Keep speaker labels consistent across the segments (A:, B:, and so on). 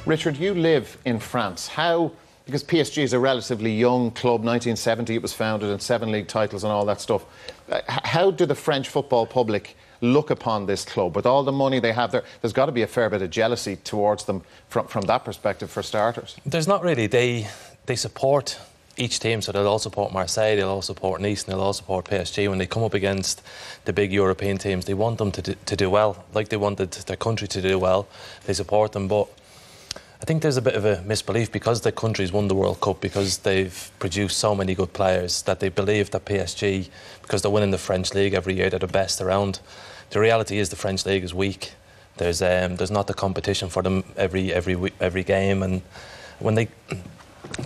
A: Richard, you live in France. How, because PSG is a relatively young club, 1970 it was founded, and 7 league titles and all that stuff. How do the French football public look upon this club? With all the money they have there, there's got to be a fair bit of jealousy towards them from that perspective, for starters.
B: There's not really. They support each team, so they'll all support Marseille, they'll all support Nice, and they'll all support PSG. When they come up against the big European teams, they want them to do well, like they wanted their country to do well. They support them, but I think there's a bit of a misbelief because the country's won the World Cup, because they've produced so many good players, that they believe that PSG, because they're winning the French League every year, they're the best around. The reality is the French League is weak. There's not the competition for them every game, and when they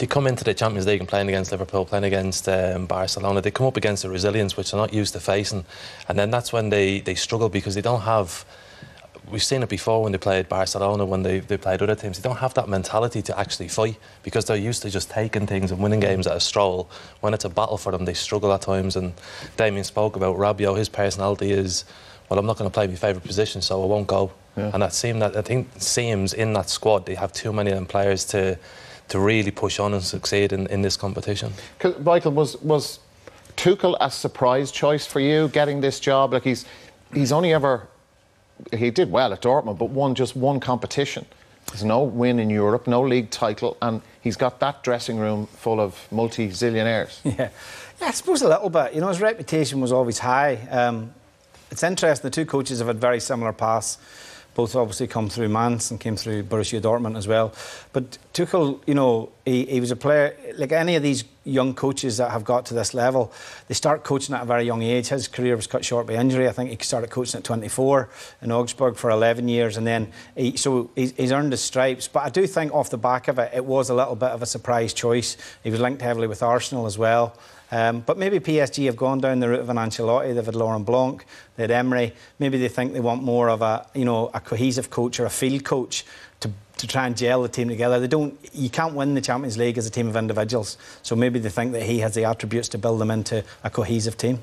B: come into the Champions League and playing against Liverpool, playing against Barcelona, they come up against a resilience which they're not used to facing, and then that's when they struggle, because they don't have. We've seen it before when they played Barcelona, when they played other teams. They don't have that mentality to actually fight, because they're used to just taking things and winning games at a stroll. When it's a battle for them, they struggle at times. And Damien spoke about Rabiot. His personality is, well, I'm not going to play my favourite position, so I won't go. Yeah. And I think seems in that squad, they have too many of them players to really push on and succeed in this competition.
A: Michael, was Tuchel a surprise choice for you getting this job? Like he's only ever. He did well at Dortmund, but won just one competition. There's no win in Europe, no league title, and he's got that dressing room full of multi-zillionaires.
C: Yeah, I suppose a little bit. You know, his reputation was always high. It's interesting, the two coaches have had very similar paths. Both obviously come through Mainz and came through Borussia Dortmund as well. But Tuchel, you know, he was a player, like any of these young coaches that have got to this level, they start coaching at a very young age. His career was cut short by injury. I think he started coaching at 24 in Augsburg for 11 years, and then he's earned his stripes. But I do think off the back of it, it was a little bit of a surprise choice. He was linked heavily with Arsenal as well. But maybe PSG have gone down the route of an Ancelotti. They've had Laurent Blanc, they had Emery. Maybe they think they want more of a cohesive coach or a field coach to try and gel the team together. You can't win the Champions League as a team of individuals. So maybe they think that he has the attributes to build them into a cohesive team.